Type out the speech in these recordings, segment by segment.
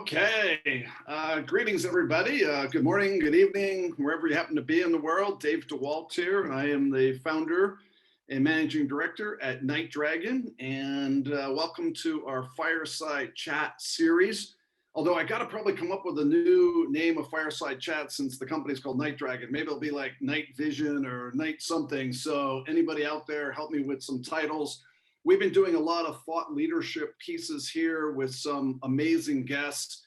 Okay, greetings everybody. Good morning, good evening, wherever you happen to be in the world. Dave DeWalt here, and I am the founder and managing director at NightDragon. And welcome to our Fireside Chat series. Although I got to probably come up with a new name of Fireside Chat since the company's called NightDragon. Maybe it'll be like Night Vision or Night something. So anybody out there, help me with some titles. We've been doing a lot of thought leadership pieces here with some amazing guests.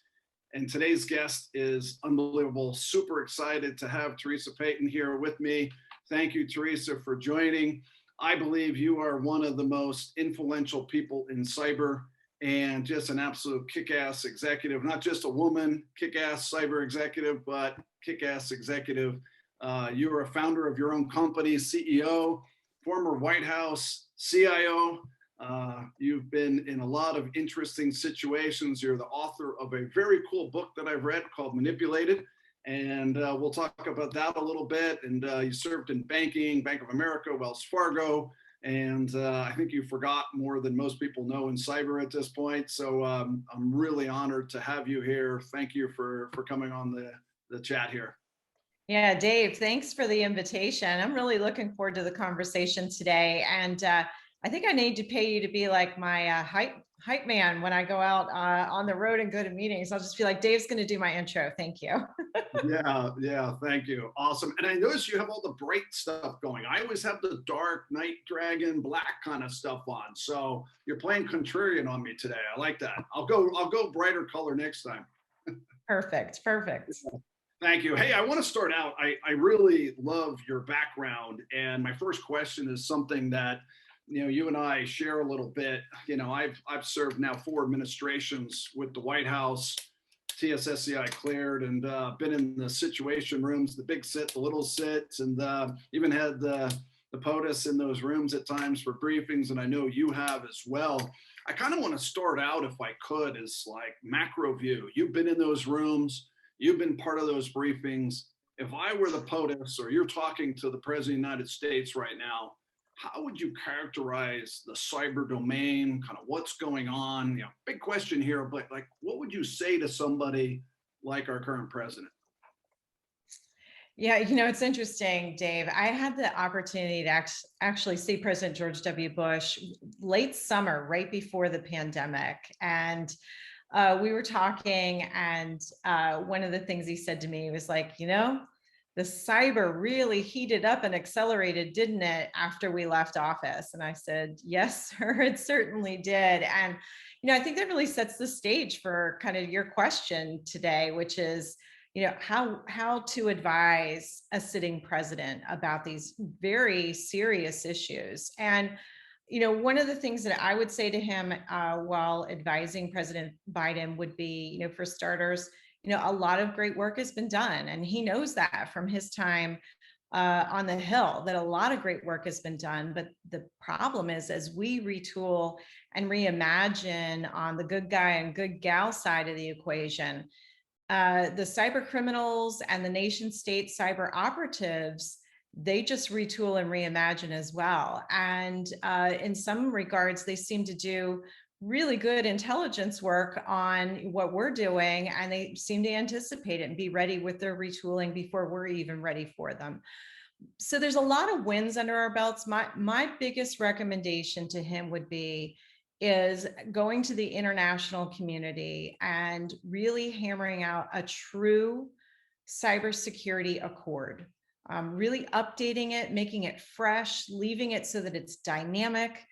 And today's guest is unbelievable. Super excited to have Theresa Payton here with me. Thank you, Theresa, for joining. I believe you are one of the most influential people in cyber and just an absolute kick-ass executive, not just a woman, kick-ass cyber executive, but kick-ass executive. You're a founder of your own company, CEO, former White House CIO. You've been in a lot of interesting situations. You're the author of a very cool book that I've read called Manipulated, and we'll talk about that a little bit. And you served in banking, Bank of America, Wells Fargo, and I think you forgot more than most people know in cyber at this point. So I'm really honored to have you here. Thank you for coming on the chat here. Yeah, Dave, thanks for the invitation. I'm really looking forward to the conversation today. And I think I need to pay you to be like my hype man when I go out on the road and go to meetings. I'll just be like, Dave's going to do my intro. Thank you. Yeah, thank you. Awesome. And I notice you have all the bright stuff going. I always have the dark NightDragon black kind of stuff on. So you're playing contrarian on me today. I like that. I'll go brighter color next time. Perfect. Thank you. Hey, I want to start out. I really love your background. And my first question is something that, you and I share a little bit. I've served now 4 administrations with the White House, TSSCI cleared, and been in the situation rooms, the big sit, the little sits, and even had the POTUS in those rooms at times for briefings. And I know you have as well. I kind of want to start out, if I could, as like macro view. You've been in those rooms. You've been part of those briefings. If I were the POTUS, or you're talking to the President of the United States right now, how would you characterize the cyber domain, kind of what's going on? Big question here, but like, what would you say to somebody like our current president? Yeah, it's interesting, Dave. I had the opportunity to actually see President George W. Bush late summer, right before the pandemic. And we were talking, and one of the things he said to me was like, the cyber really heated up and accelerated, didn't it, after we left office? And I said, yes, sir, it certainly did. And, I think that really sets the stage for kind of your question today, which is, how to advise a sitting president about these very serious issues. And one of the things that I would say to him while advising President Biden would be, for starters, a lot of great work has been done. And he knows that from his time on the Hill, that a lot of great work has been done. But the problem is, as we retool and reimagine on the good guy and good gal side of the equation, the cyber criminals and the nation state cyber operatives, they just retool and reimagine as well. And in some regards, they seem to do really good intelligence work on what we're doing, and they seem to anticipate it and be ready with their retooling before we're even ready for them. So there's a lot of wins under our belts. My biggest recommendation to him would be is going to the international community and really hammering out a true cybersecurity accord. Really updating it, making it fresh, leaving it so that it's dynamic,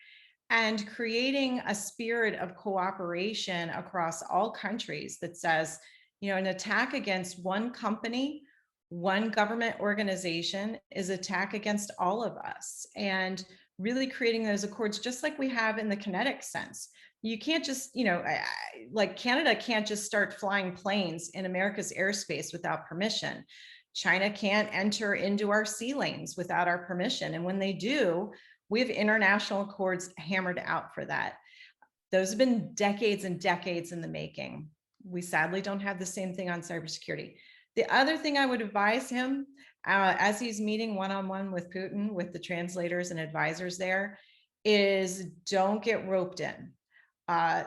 and creating a spirit of cooperation across all countries that says, an attack against one company, one government organization is attack against all of us. And really creating those accords, just like we have in the kinetic sense. You can't just, like Canada can't just start flying planes in America's airspace without permission. China can't enter into our sea lanes without our permission. And when they do, we have international accords hammered out for that. Those have been decades and decades in the making. We sadly don't have the same thing on cybersecurity. The other thing I would advise him, as he's meeting one-on-one with Putin, with the translators and advisors there, is don't get roped in.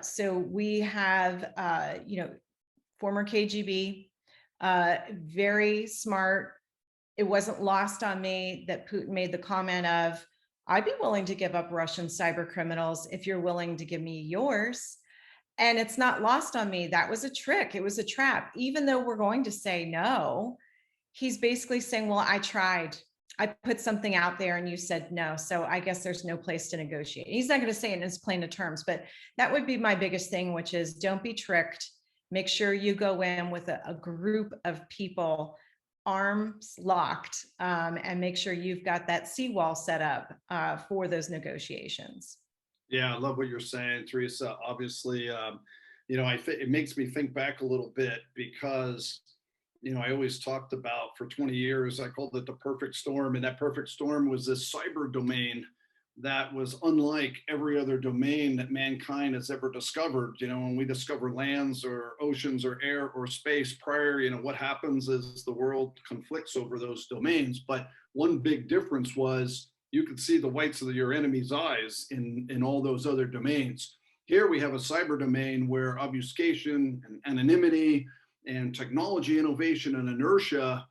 So we have, former KGB, very smart. It wasn't lost on me that Putin made the comment of, I'd be willing to give up Russian cyber criminals if you're willing to give me yours. And it's not lost on me. That was a trick. It was a trap. Even though we're going to say no, he's basically saying, well, I tried. I put something out there and you said no. So I guess there's no place to negotiate. He's not going to say it in as plain of terms, but that would be my biggest thing, which is don't be tricked. Make sure you go in with a group of people, arms locked, and make sure you've got that seawall set up for those negotiations. Yeah, I love what you're saying, Teresa. Obviously, it makes me think back a little bit because, I always talked about for 20 years, I called it the perfect storm. And that perfect storm was this cyber domain that was unlike every other domain that mankind has ever discovered. When we discover lands or oceans or air or space prior, what happens is the world conflicts over those domains. But one big difference was you could see the whites of your enemy's eyes in all those other domains. Here we have a cyber domain where obfuscation and anonymity and technology innovation and inertia,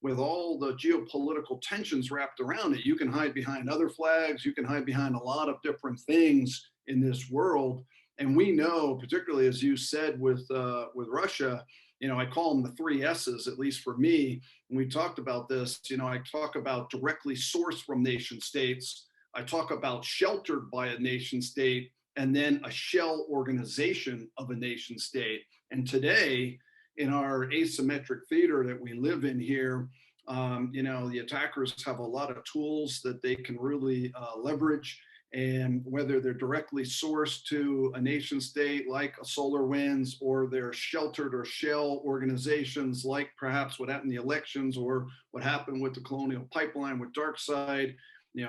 with all the geopolitical tensions wrapped around it, you can hide behind other flags, you can hide behind a lot of different things in this world. And we know, particularly as you said with Russia, I call them the three S's, at least for me. When we talked about this, I talk about directly sourced from nation states. I talk about sheltered by a nation state, and then a shell organization of a nation state. And today, in our asymmetric theater that we live in here, the attackers have a lot of tools that they can really leverage. And whether they're directly sourced to a nation state like a SolarWinds, or they're sheltered or shell organizations like perhaps what happened in the elections or what happened with the Colonial Pipeline with DarkSide,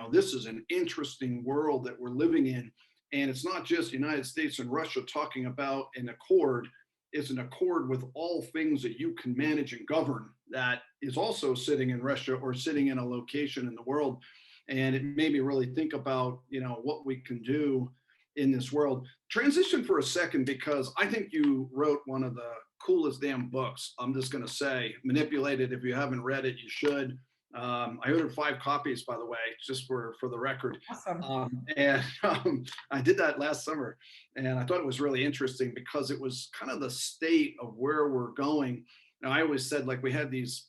this is an interesting world that we're living in. And it's not just the United States and Russia talking about an accord. Is an accord with all things that you can manage and govern that is also sitting in Russia or sitting in a location in the world. And it made me really think about, what we can do in this world. Transition for a second, because I think you wrote one of the coolest damn books. I'm just going to say, Manipulated. If you haven't read it, you should. I ordered 5 copies, by the way, just for the record. Awesome. I did that last summer, and I thought it was really interesting because it was kind of the state of where we're going. Now, I always said, we had these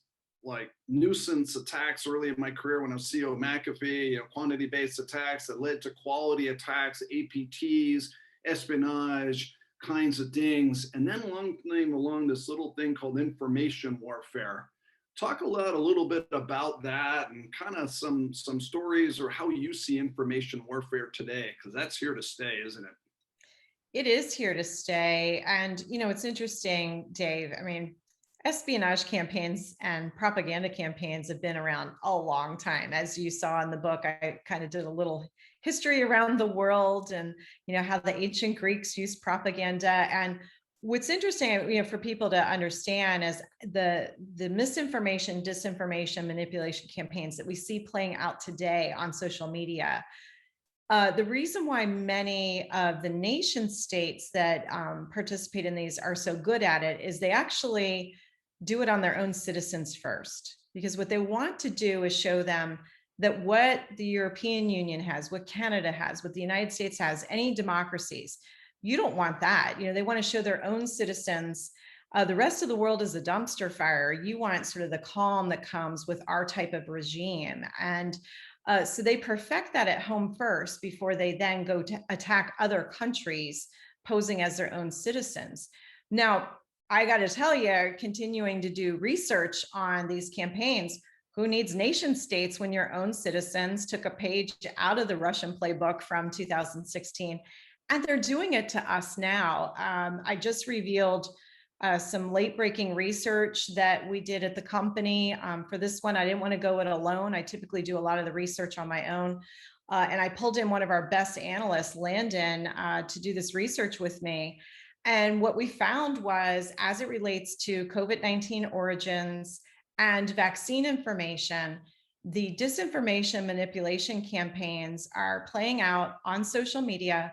nuisance attacks early in my career when I was CEO of McAfee, quantity-based attacks that led to quality attacks, APTs, espionage, kinds of things. And then along this little thing called information warfare. Talk a little bit about that and kind of some stories or how you see information warfare today, because that's here to stay, isn't it? It is here to stay. And, it's interesting, Dave. I mean, espionage campaigns and propaganda campaigns have been around a long time. As you saw in the book, I kind of did a little history around the world and, how the ancient Greeks used propaganda. And what's interesting, for people to understand is the misinformation, disinformation, manipulation campaigns that we see playing out today on social media. The reason why many of the nation states that participate in these are so good at it is they actually do it on their own citizens first, because what they want to do is show them that what the European Union has, what Canada has, what the United States has, any democracies, you don't want that. They want to show their own citizens, the rest of the world is a dumpster fire. You want sort of the calm that comes with our type of regime. And so they perfect that at home first before they then go to attack other countries posing as their own citizens. Now, I got to tell you, continuing to do research on these campaigns, who needs nation states when your own citizens took a page out of the Russian playbook from 2016? And they're doing it to us now. I just revealed some late breaking research that we did at the company. For this one, I didn't want to go it alone. I typically do a lot of the research on my own. And I pulled in one of our best analysts, Landon, to do this research with me. And what we found was, as it relates to COVID-19 origins and vaccine information, the disinformation manipulation campaigns are playing out on social media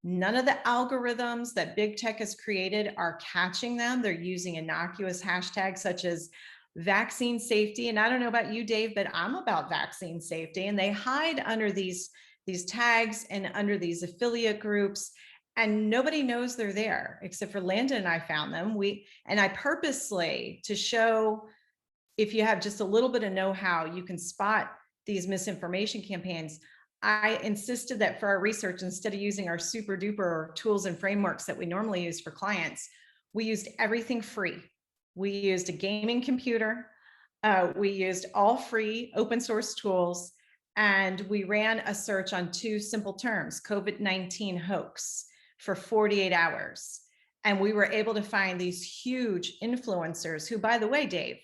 None of the algorithms that big tech has created are catching them. They're using innocuous hashtags such as vaccine safety. And I don't know about you, Dave, but I'm about vaccine safety. And they hide under these tags and under these affiliate groups. And nobody knows they're there except for Landon and I found them. I purposely, to show if you have just a little bit of know-how, you can spot these misinformation campaigns. I insisted that for our research, instead of using our super duper tools and frameworks that we normally use for clients, we used everything free. We used a gaming computer. We used all free open source tools. And we ran a search on two simple terms, COVID-19 hoax, for 48 hours. And we were able to find these huge influencers who, by the way, Dave,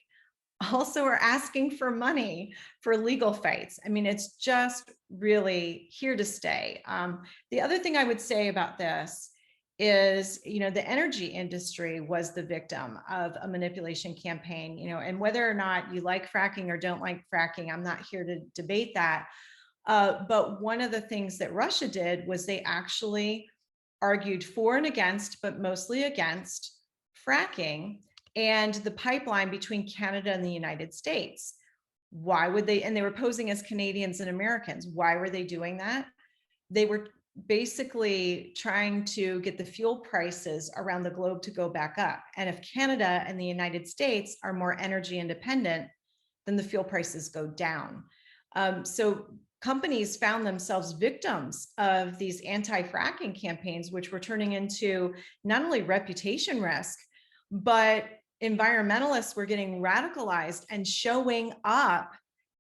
also are asking for money for legal fights. I mean, it's just really here to stay. The other thing I would say about this is, the energy industry was the victim of a manipulation campaign, and whether or not you like fracking or don't like fracking, I'm not here to debate that. But one of the things that Russia did was they actually argued for and against, but mostly against fracking and the pipeline between Canada and the United States. Why would they? And they were posing as Canadians and Americans. Why were they doing that? They were basically trying to get the fuel prices around the globe to go back up. And if Canada and the United States are more energy independent, then the fuel prices go down. So companies found themselves victims of these anti-fracking campaigns, which were turning into not only reputation risk, but environmentalists were getting radicalized and showing up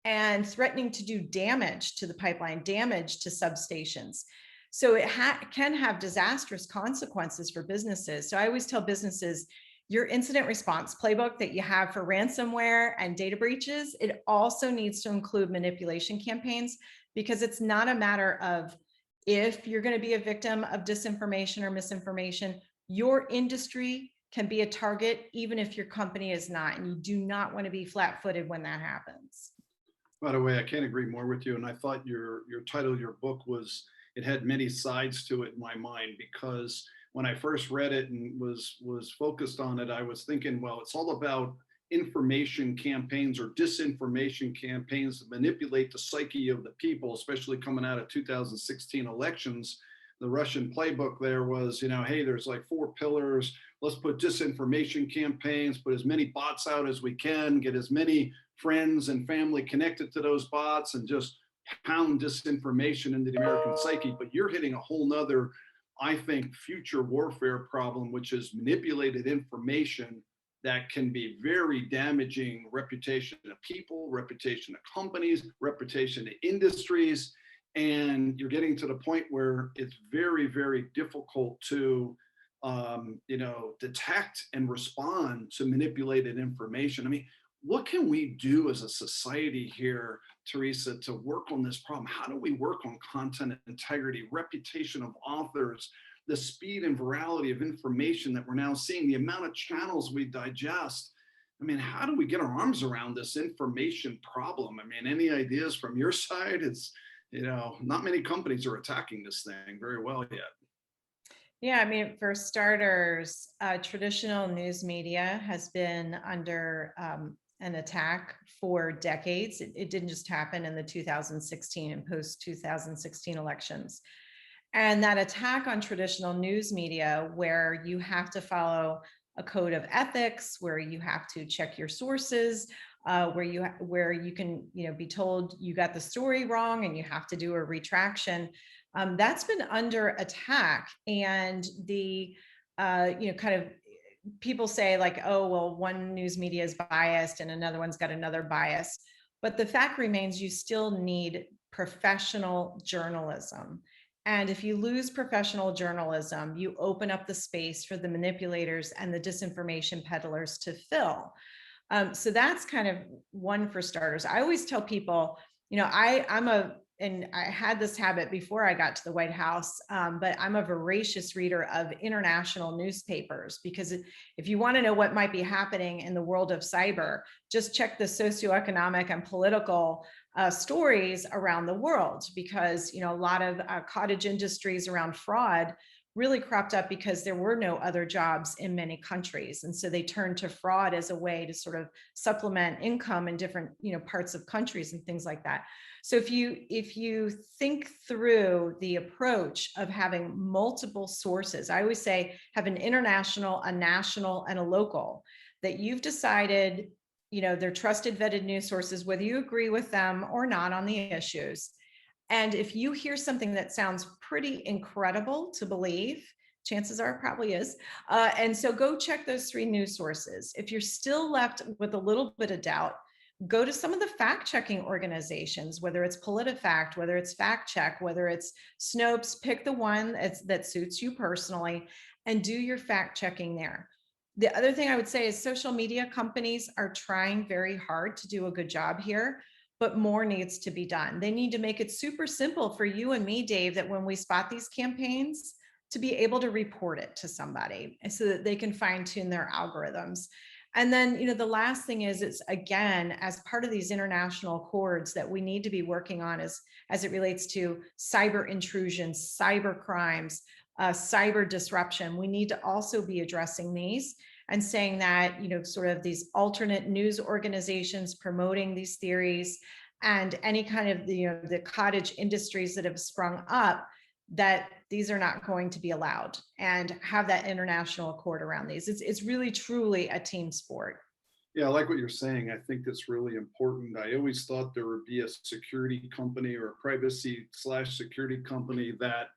and threatening to do damage to the pipeline, damage to substations. So it can have disastrous consequences for businesses. So I always tell businesses, your incident response playbook that you have for ransomware and data breaches, it also needs to include manipulation campaigns, because it's not a matter of if you're going to be a victim of disinformation or misinformation, your industry can be a target, even if your company is not, and you do not want to be flat-footed when that happens. By the way, I can't agree more with you. And I thought your title of your book it had many sides to it in my mind, because when I first read it and was focused on it, I was thinking, well, it's all about information campaigns or disinformation campaigns to manipulate the psyche of the people, especially coming out of 2016 elections. The Russian playbook there was, hey, there's like 4 pillars. Let's put disinformation campaigns, put as many bots out as we can, get as many friends and family connected to those bots, and just pound disinformation into the American psyche. But you're hitting a whole nother, I think, future warfare problem, which is manipulated information that can be very damaging reputation of people, reputation of companies, reputation of industries. And you're getting to the point where it's very, very difficult to, detect and respond to manipulated information. I mean, what can we do as a society here, Theresa, to work on this problem? How do we work on content integrity, reputation of authors, the speed and virality of information that we're now seeing, the amount of channels we digest? I mean, how do we get our arms around this information problem? I mean, any ideas from your side? It's, not many companies are attacking this thing very well yet. Yeah, I mean, for starters, traditional news media has been under an attack for decades. It didn't just happen in the 2016 and post 2016 elections. And that attack on traditional news media, where you have to follow a code of ethics, where you have to check your sources, where you can be told you got the story wrong and you have to do a retraction, that's been under attack. And the kind of people say like, oh, well, one news media is biased and another one's got another bias. But the fact remains, you still need professional journalism. And if you lose professional journalism, you open up the space for the manipulators and the disinformation peddlers to fill. So that's kind of one for starters. I always tell people, I'm a and I had this habit before I got to the White House, but I'm a voracious reader of international newspapers, because if you want to know what might be happening in the world of cyber, just check the socioeconomic and political stories around the world, because a lot of cottage industries around fraud really cropped up because there were no other jobs in many countries, and so they turned to fraud as a way to sort of supplement income in different parts of countries and things like that. So if you think through the approach of having multiple sources, I always say have an international, a national, and a local, that you've decided they're trusted, vetted news sources, whether you agree with them or not on the issues. And if you hear something that sounds pretty incredible to believe, chances are it probably is. And so go check those 3 news sources. If you're still left with a little bit of doubt, go to some of the fact-checking organizations, whether it's PolitiFact, whether it's FactCheck, whether it's Snopes, pick the one that suits you personally and do your fact-checking there. The other thing I would say is social media companies are trying very hard to do a good job here, but more needs to be done. They need to make it super simple for you and me, Dave, that when we spot these campaigns, to be able to report it to somebody so that they can fine-tune their algorithms. And then, the last thing is, it's again, as part of these international accords that we need to be working on as it relates to cyber intrusions, cyber crimes, cyber disruption. We need to also be addressing these and saying that, sort of these alternate news organizations promoting these theories and any kind of the cottage industries that have sprung up, that these are not going to be allowed, and have that international accord around these. It's really, truly a team sport. Yeah, I like what you're saying. I think that's really important. I always thought there would be a security company or a privacy/security company that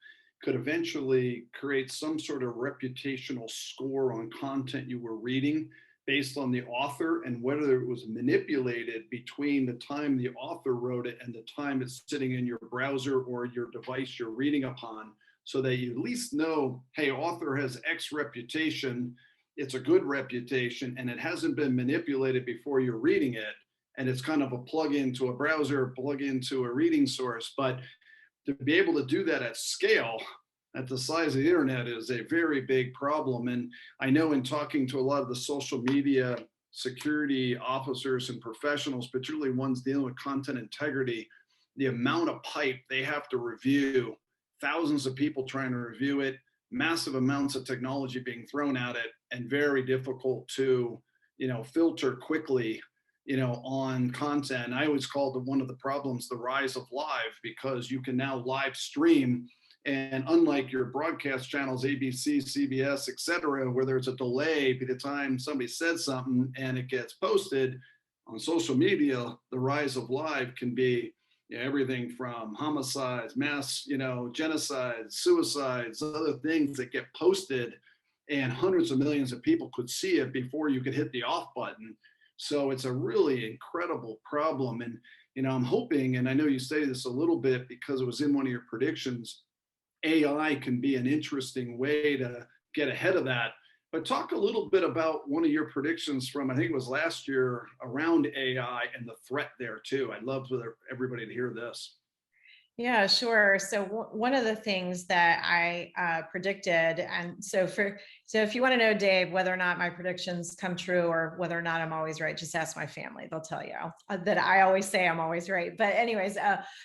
could eventually create some sort of reputational score on content you were reading based on the author, and whether it was manipulated between the time the author wrote it and the time it's sitting in your browser or your device you're reading upon, so that you at least know, hey, author has X reputation, it's a good reputation, and it hasn't been manipulated before you're reading it, and it's kind of a plug-in to a browser, plug-in to a reading source. But to be able to do that at scale, at the size of the internet, is a very big problem. And I know in talking to a lot of the social media security officers and professionals, particularly ones dealing with content integrity, the amount of pipe they have to review, thousands of people trying to review it, massive amounts of technology being thrown at it, and very difficult to, filter quickly, on content. I always called one of the problems the rise of live, because you can now live stream. And unlike your broadcast channels, ABC, CBS, et cetera, where there's a delay by the time somebody said something and it gets posted, on social media, the rise of live can be everything from homicides, mass, genocides, suicides, other things that get posted, and hundreds of millions of people could see it before you could hit the off button. So it's a really incredible problem. And, I'm hoping, and I know you stated this a little bit because it was in one of your predictions, AI can be an interesting way to get ahead of that. But talk a little bit about one of your predictions from, I think it was last year, around AI and the threat there too. I'd love for everybody to hear this. Yeah, sure. So one of the things that I predicted, and so if you want to know, Dave, whether or not my predictions come true or whether or not I'm always right, just ask my family. They'll tell you that I always say I'm always right. But anyways,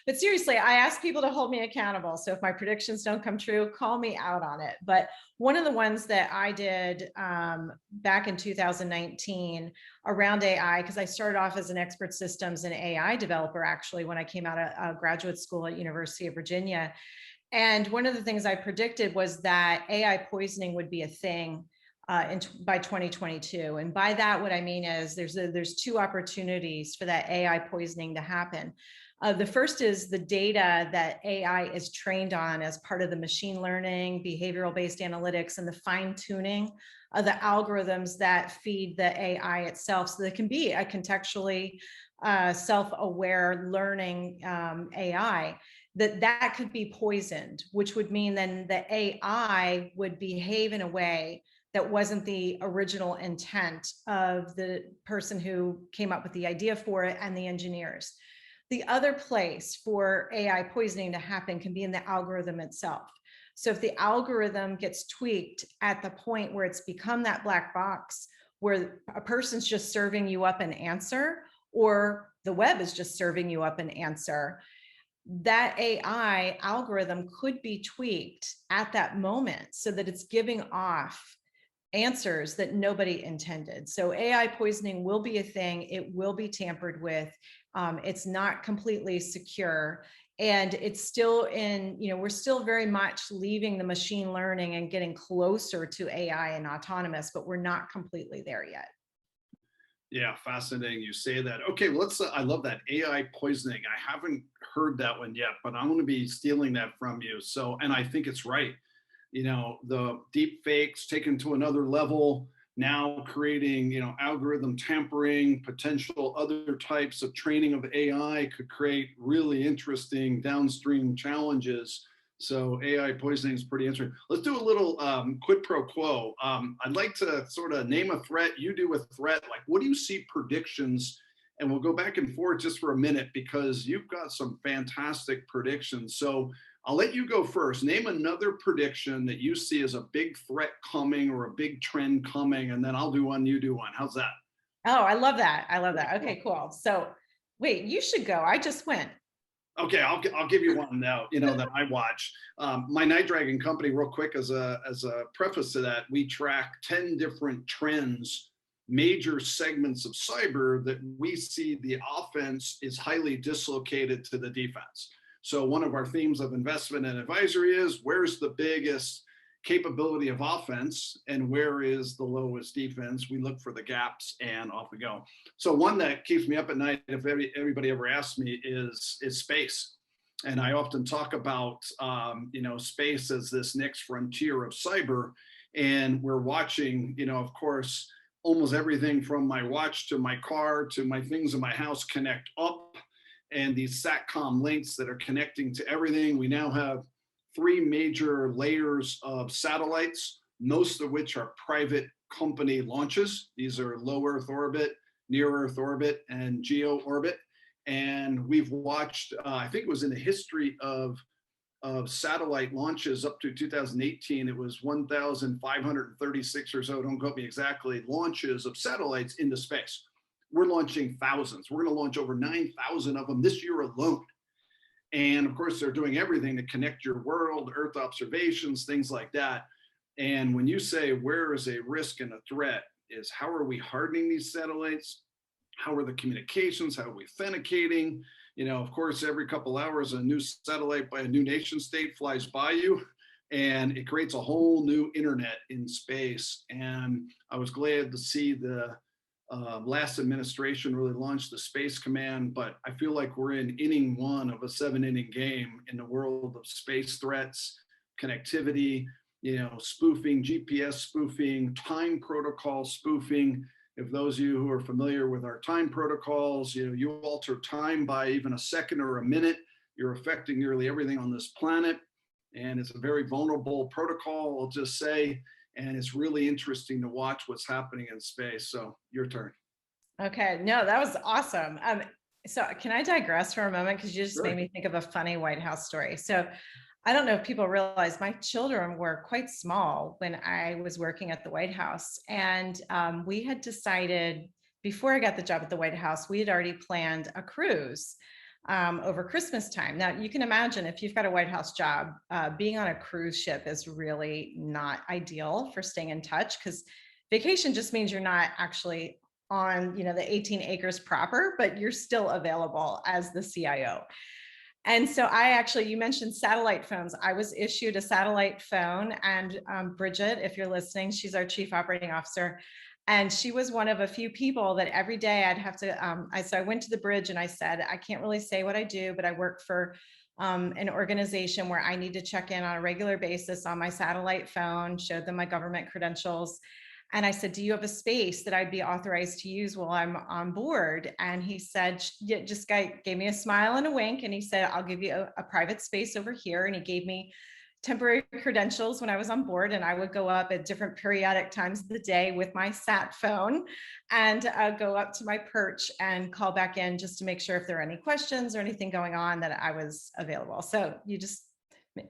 but seriously, I ask people to hold me accountable. So if my predictions don't come true, call me out on it. But one of the ones that I did back in 2019 around AI, because I started off as an expert systems and AI developer, actually, when I came out of graduate school at University of Virginia. And one of the things I predicted was that AI poisoning would be a thing by 2022. And by that, what I mean is there's 2 opportunities for that AI poisoning to happen. The first is the data that AI is trained on as part of the machine learning, behavioral-based analytics, and the fine-tuning of the algorithms that feed the AI itself. So there can be a contextually self-aware learning AI that could be poisoned, which would mean then the AI would behave in a way that wasn't the original intent of the person who came up with the idea for it and the engineers. The other place for AI poisoning to happen can be in the algorithm itself. So if the algorithm gets tweaked at the point where it's become that black box, where a person's just serving you up an answer, or the web is just serving you up an answer, that AI algorithm could be tweaked at that moment so that it's giving off answers that nobody intended. So AI poisoning will be a thing. It will be tampered with. It's not completely secure. And it's still in, we're still very much leaving the machine learning and getting closer to AI and autonomous, but we're not completely there yet. Yeah, fascinating you say that. Okay, let's, I love that AI poisoning. I haven't heard that one yet, but I'm going to be stealing that from you. So, and I think it's right. The deep fakes taken to another level, now creating, algorithm tampering, potential other types of training of AI could create really interesting downstream challenges. So AI poisoning is pretty interesting. Let's do a little quid pro quo. I'd like to sort of name a threat, you do a threat. Like, what do you see predictions? And we'll go back and forth just for a minute because you've got some fantastic predictions. So I'll let you go first. Name another prediction that you see as a big threat coming or a big trend coming, and then I'll do one, you do one. How's that? Oh, I love that. I love that. Okay, cool. So wait, you should go. I just went. Okay, I'll give you one now, that I watch. My NightDragon company, real quick, as a preface to that, we track 10 different trends, major segments of cyber that we see the offense is highly dislocated to the defense. So one of our themes of investment and advisory is where's the biggest capability of offense and where is the lowest defense? We look for the gaps and off we go. So one that keeps me up at night, if everybody ever asks me, is space. And I often talk about, space as this next frontier of cyber. And we're watching, of course, almost everything from my watch to my car to my things in my house connect up. And these SATCOM links that are connecting to everything. We now have 3 major layers of satellites, most of which are private company launches. These are low Earth orbit, near Earth orbit, and geo orbit. And we've watched, I think it was in the history of satellite launches up to 2018, it was 1,536 or so, don't quote me exactly, launches of satellites into space. We're launching thousands. We're going to launch over 9,000 of them this year alone. And of course, they're doing everything to connect your world, Earth observations, things like that. And when you say where is a risk and a threat, is how are we hardening these satellites? How are the communications? How are we authenticating? Of course, every couple hours, a new satellite by a new nation state flies by you, and it creates a whole new internet in space. And I was glad to see the last administration really launched the Space Command, but I feel like we're in inning 1 of a 7-inning game in the world of space threats, connectivity, spoofing, GPS spoofing, time protocol spoofing. If those of you who are familiar with our time protocols, you alter time by even a second or a minute, you're affecting nearly everything on this planet. And it's a very vulnerable protocol, I'll just say. And it's really interesting to watch what's happening in space. So your turn. Okay, no, that was awesome. So can I digress for a moment? Because you just Sure. made me think of a funny White House story. So I don't know if people realize my children were quite small when I was working at the White House. And we had decided before I got the job at the White House, we had already planned a cruise over Christmas time. Now, you can imagine if you've got a White House job, being on a cruise ship is really not ideal for staying in touch, because vacation just means you're not actually on, the 18 acres proper, but you're still available as the CIO. And so you mentioned satellite phones. I was issued a satellite phone, and Bridget, if you're listening, she's our chief operating officer. And she was one of a few people that every day I'd have to, so I went to the bridge and I said, I can't really say what I do, but I work for an organization where I need to check in on a regular basis on my satellite phone, showed them my government credentials. And I said, do you have a space that I'd be authorized to use while I'm on board? And he said, gave me a smile and a wink. And he said, I'll give you a private space over here. And he gave me temporary credentials when I was on board, and I would go up at different periodic times of the day with my sat phone and go up to my perch and call back in just to make sure if there are any questions or anything going on that I was available. So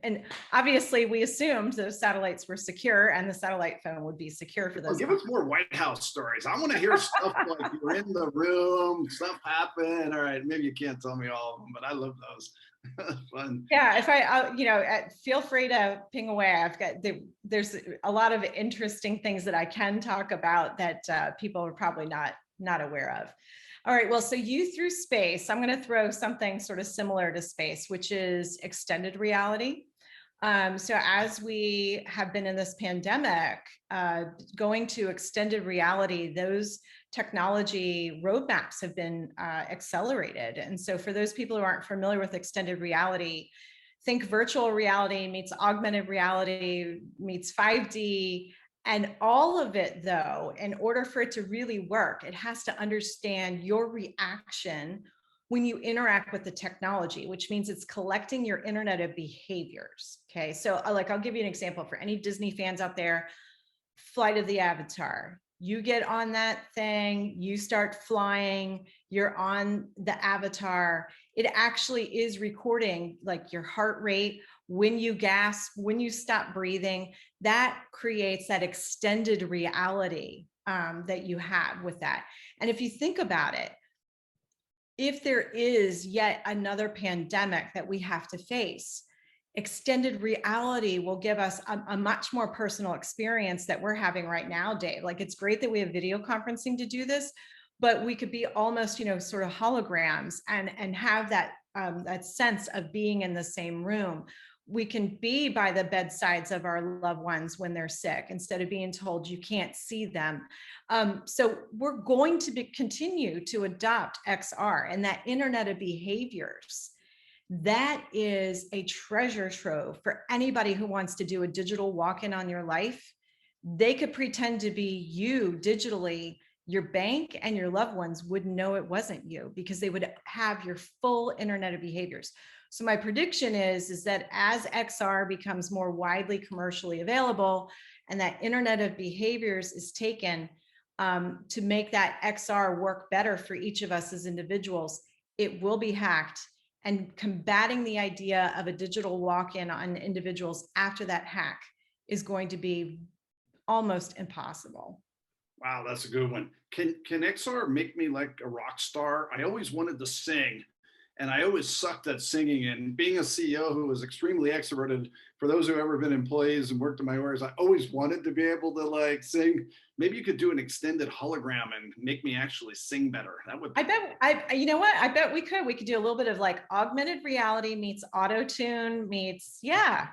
and obviously we assumed those satellites were secure and the satellite phone would be secure for those. Give us more White House stories. I want to hear stuff like you're in the room, stuff happened. All right, maybe you can't tell me all of them, but I love those. Fun. Yeah, if I, feel free to ping away. I've got there's a lot of interesting things that I can talk about that people are probably not aware of. All right, well, so you threw space. I'm going to throw something sort of similar to space, which is extended reality. So as we have been in this pandemic, going to extended reality, those technology roadmaps have been accelerated. And so for those people who aren't familiar with extended reality, think virtual reality meets augmented reality meets 5D. And all of it, though, in order for it to really work, it has to understand your reaction when you interact with the technology, which means it's collecting your Internet of behaviors. Okay, so I'll give you an example for any Disney fans out there. Flight of the Avatar. You get on that thing, you start flying, you're on the avatar. It actually is recording like your heart rate, when you gasp, when you stop breathing. That creates that extended reality that you have with that. And if you think about it, if there is yet another pandemic that we have to face, extended reality will give us a much more personal experience that we're having right now, Dave. Like, it's great that we have video conferencing to do this, but we could be almost, sort of holograms and have that that sense of being in the same room. We can be by the bedsides of our loved ones when they're sick instead of being told you can't see them. So we're going to continue to adopt XR and that Internet of behaviors. That is a treasure trove for anybody who wants to do a digital walk-in on your life. They could pretend to be you digitally. Your bank and your loved ones wouldn't know it wasn't you because they would have your full Internet of behaviors. So my prediction is that as XR becomes more widely commercially available and that Internet of behaviors is taken to make that XR work better for each of us as individuals, it will be hacked. And combating the idea of a digital walk-in on individuals after that hack is going to be almost impossible. Wow, that's a good one. Can XR make me like a rock star? I always wanted to sing, and I always sucked at singing. And being a CEO who was extremely extroverted, for those who have ever been employees and worked in my areas, I always wanted to be able to like sing. Maybe you could do an extended hologram and make me actually sing better. That would. You know what? I bet we could. We could do a little bit of like augmented reality meets auto tune meets. Yeah,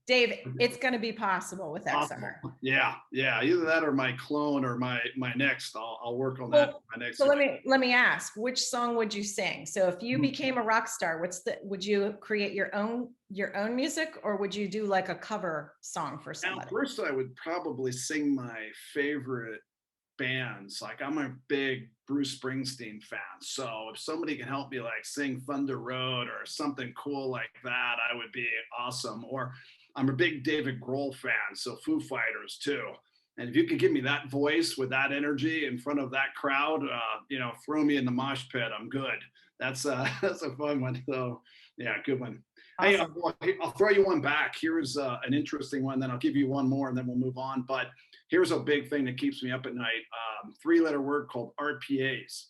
Dave, it's going to be possible with XR. Yeah, either that or my clone or my next. I'll work on that. My next. So let me ask, which song would you sing? So if you became a rock star, would you create your own music, or would you do like a cover song for somebody? Now, first, I would probably sing my favorite bands. Like, I'm a big Bruce Springsteen fan, so if somebody can help me like sing Thunder Road or something cool like that, I would be awesome. Or I'm a big David Grohl fan, so Foo Fighters too. And if you could give me that voice with that energy in front of that crowd, throw me in the mosh pit. I'm good. That's a fun one. So yeah, good one. Awesome. Hey, I'll throw you one back. Here's an interesting one. Then I'll give you one more, and then we'll move on. But here's a big thing that keeps me up at night. 3-letter word called RPAs.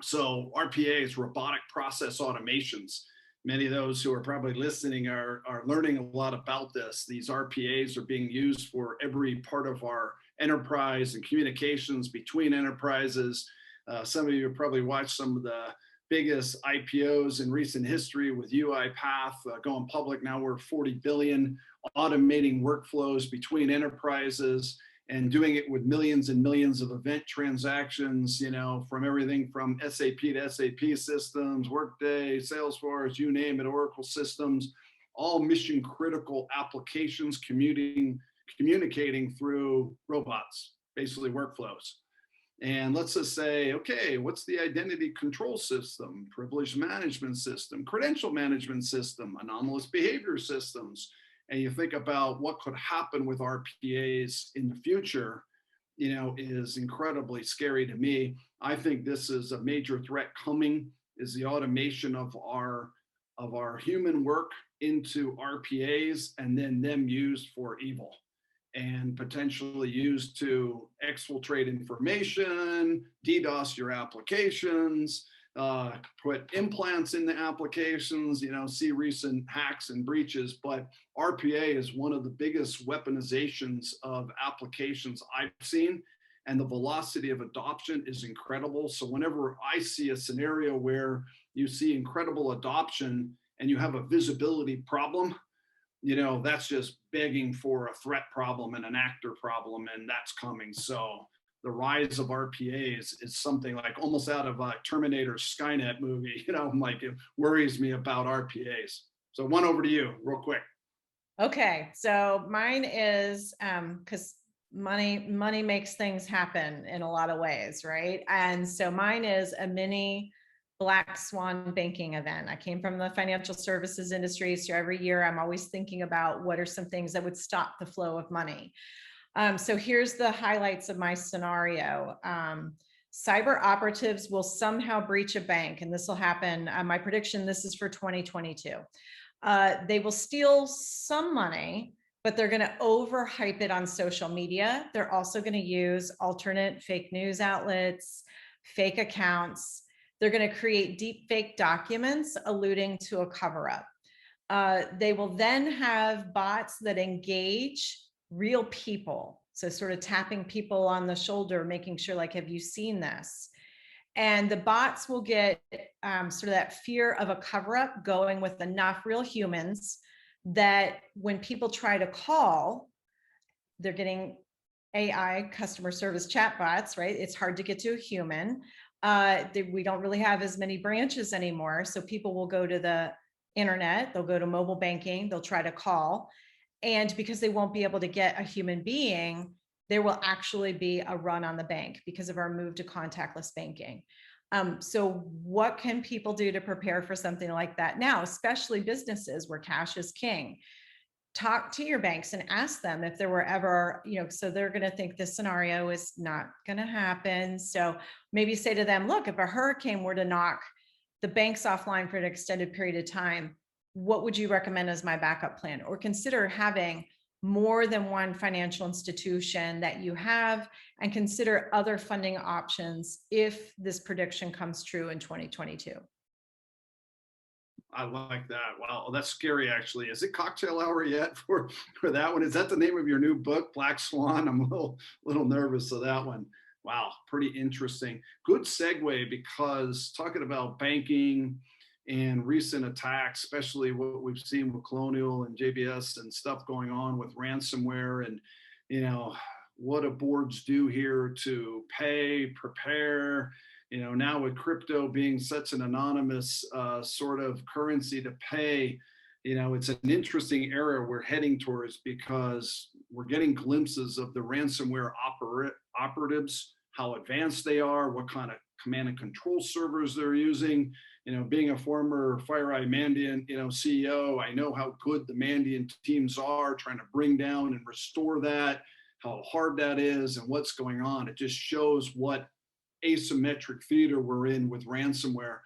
So RPAs, robotic process automations. Many of those who are probably listening are learning a lot about this. These RPAs are being used for every part of our enterprise and communications between enterprises. Some of you have probably watched some of the biggest IPOs in recent history with UiPath going public. Now we're 40 billion, automating workflows between enterprises and doing it with millions and millions of event transactions, from everything from SAP to SAP systems, Workday, Salesforce, you name it, Oracle systems, all mission critical applications communicating through robots, basically workflows. And let's just say, okay, what's the identity control system, privilege management system, credential management system, anomalous behavior systems, and you think about what could happen with RPAs in the future, is incredibly scary to me. I think this is a major threat coming, is the automation of our human work into RPAs, and then them used for evil and potentially used to exfiltrate information, DDoS your applications, put implants in the applications, see recent hacks and breaches. But RPA is one of the biggest weaponizations of applications I've seen, and the velocity of adoption is incredible. So whenever I see a scenario where you see incredible adoption and you have a visibility problem, that's just begging for a threat problem and an actor problem, and that's coming. So the rise of RPAs is something like almost out of a Terminator Skynet movie, like it worries me about RPAs. So one over to you real quick. Okay, so mine is because money makes things happen in a lot of ways, right? And so mine is a mini black swan banking event. I came from the financial services industry, so every year I'm always thinking about what are some things that would stop the flow of money. So here's the highlights of my scenario. Cyber operatives will somehow breach a bank, and this will happen. My prediction, this is for 2022. They will steal some money, but they're going to overhype it on social media. They're also going to use alternate fake news outlets, fake accounts. They're going to create deep fake documents alluding to a cover-up. They will then have bots that engage real people. So sort of tapping people on the shoulder, making sure like, have you seen this? And the bots will get sort of that fear of a cover-up going with enough real humans that when people try to call, they're getting AI customer service chatbots, right? It's hard to get to a human. We don't really have as many branches anymore. So people will go to the internet, they'll go to mobile banking, they'll try to call. And because they won't be able to get a human being, there will actually be a run on the bank because of our move to contactless banking. So what can people do to prepare for something like that now, especially businesses where cash is king? Talk to your banks and ask them if there were ever, so they're going to think this scenario is not going to happen. So maybe say to them, look, if a hurricane were to knock the banks offline for an extended period of time, what would you recommend as my backup plan? Or consider having more than one financial institution that you have, and consider other funding options if this prediction comes true in 2022. I like that. Wow, that's scary. Actually, is it cocktail hour yet for that one? Is that the name of your new book, Black Swan? I'm a little nervous of that one. Wow, pretty interesting. Good segue, because talking about banking and recent attacks, especially what we've seen with Colonial and JBS and stuff going on with ransomware, and what do boards do here to pay, prepare, now with crypto being such an anonymous sort of currency to pay, it's an interesting era we're heading towards, because we're getting glimpses of the ransomware operatives, how advanced they are, what kind of command and control servers they're using. Being a former FireEye Mandiant, CEO, I know how good the Mandiant teams are trying to bring down and restore that, how hard that is, and what's going on. It just shows what asymmetric theater we're in with ransomware.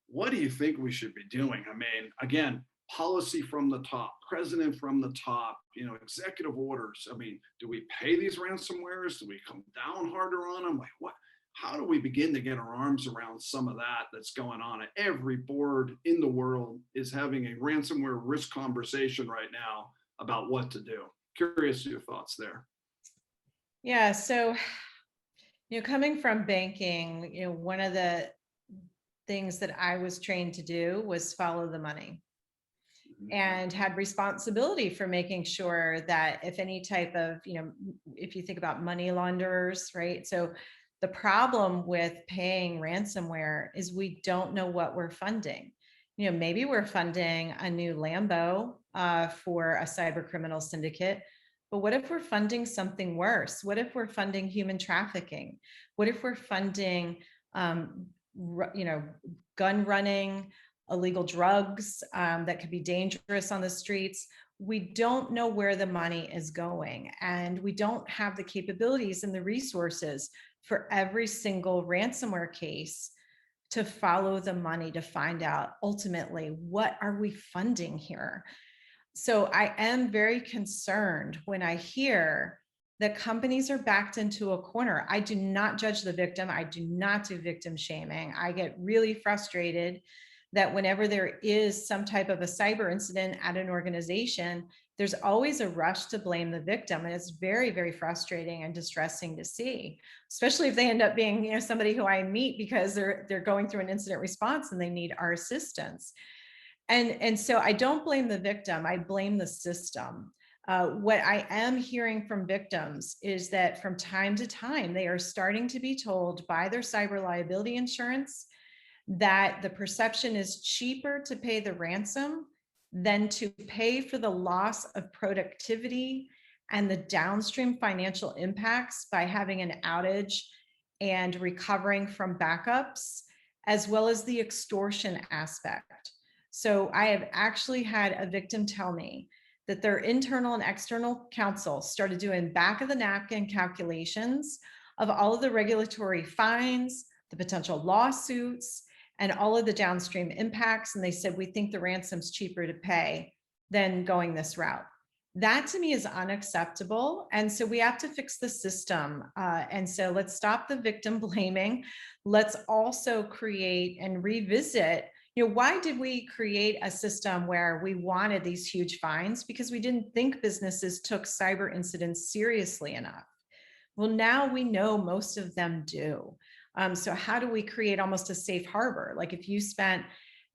What do you think we should be doing? I mean, again, policy from the top, president from the top, executive orders. I mean, do we pay these ransomwares? Do we come down harder on them? Like what? How do we begin to get our arms around some of that that's going on? Every board in the world is having a ransomware risk conversation right now about what to do. Curious your thoughts there. Yeah, so, coming from banking, one of the things that I was trained to do was follow the money, and had responsibility for making sure that if any type of, if you think about money launderers, right? So the problem with paying ransomware is we don't know what we're funding. Maybe we're funding a new Lambo for a cyber criminal syndicate, but what if we're funding something worse? What if we're funding human trafficking? What if we're funding, gun running, illegal drugs that could be dangerous on the streets? we don't know where the money is going, and we don't have the capabilities and the resources for every single ransomware case to follow the money to find out ultimately what are we funding here. So I am very concerned when I hear that companies are backed into a corner. I do not judge the victim. I do not do victim shaming. I get really frustrated that whenever there is some type of a cyber incident at an organization, there's always a rush to blame the victim. And it's very, very frustrating and distressing to see, especially if they end up being, somebody who I meet because they're going through an incident response and they need our assistance. And so I don't blame the victim, I blame the system. What I am hearing from victims is that from time to time, they are starting to be told by their cyber liability insurance that the perception is cheaper to pay the ransom than to pay for the loss of productivity and the downstream financial impacts by having an outage and recovering from backups, as well as the extortion aspect. So I have actually had a victim tell me that their internal and external counsel started doing back of the napkin calculations of all of the regulatory fines, the potential lawsuits, and all of the downstream impacts. And they said, we think the ransom's cheaper to pay than going this route. That to me is unacceptable. And so we have to fix the system. And so let's stop the victim blaming. Let's also create and revisit, why did we create a system where we wanted these huge fines? Because we didn't think businesses took cyber incidents seriously enough. Well, now we know most of them do. So how do we create almost a safe harbor? Like if you spent,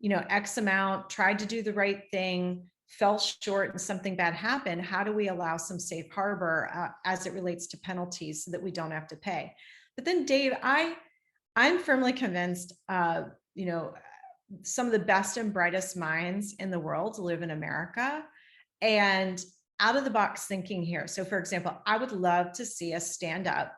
X amount, tried to do the right thing, fell short and something bad happened, how do we allow some safe harbor as it relates to penalties so that we don't have to pay? But then Dave, I'm firmly convinced, some of the best and brightest minds in the world live in America, and out of the box thinking here. So for example, I would love to see us stand up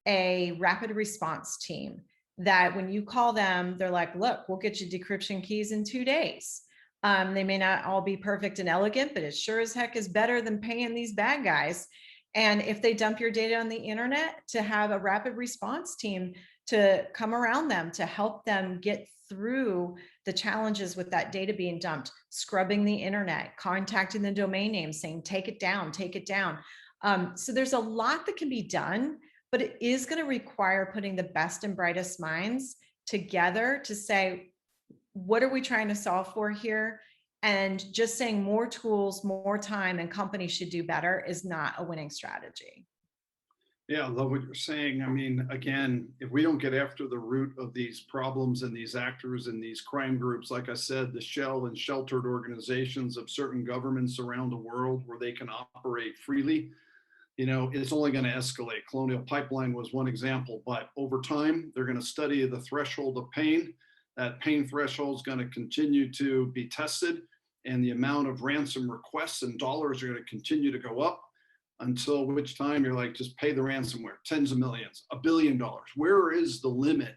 a rapid response team that when you call them, they're like, look, we'll get you decryption keys in 2 days. They may not all be perfect and elegant, but it sure as heck is better than paying these bad guys. And if they dump your data on the internet, to have a rapid response team to come around them, to help them get through the challenges with that data being dumped, scrubbing the internet, contacting the domain name, saying, take it down, take it down. So there's a lot that can be done, but it is going to require putting the best and brightest minds together to say, what are we trying to solve for here? And just saying more tools, more time, and companies should do better is not a winning strategy. Yeah, I love what you're saying. I mean, again, if we don't get after the root of these problems and these actors and these crime groups, like I said, the shell and sheltered organizations of certain governments around the world where they can operate freely, it's only going to escalate. Colonial Pipeline was one example, but over time, they're going to study the threshold of pain. That pain threshold is going to continue to be tested, and the amount of ransom requests and dollars are going to continue to go up, until which time you're like, just pay the ransomware, tens of millions, $1 billion. Where is the limit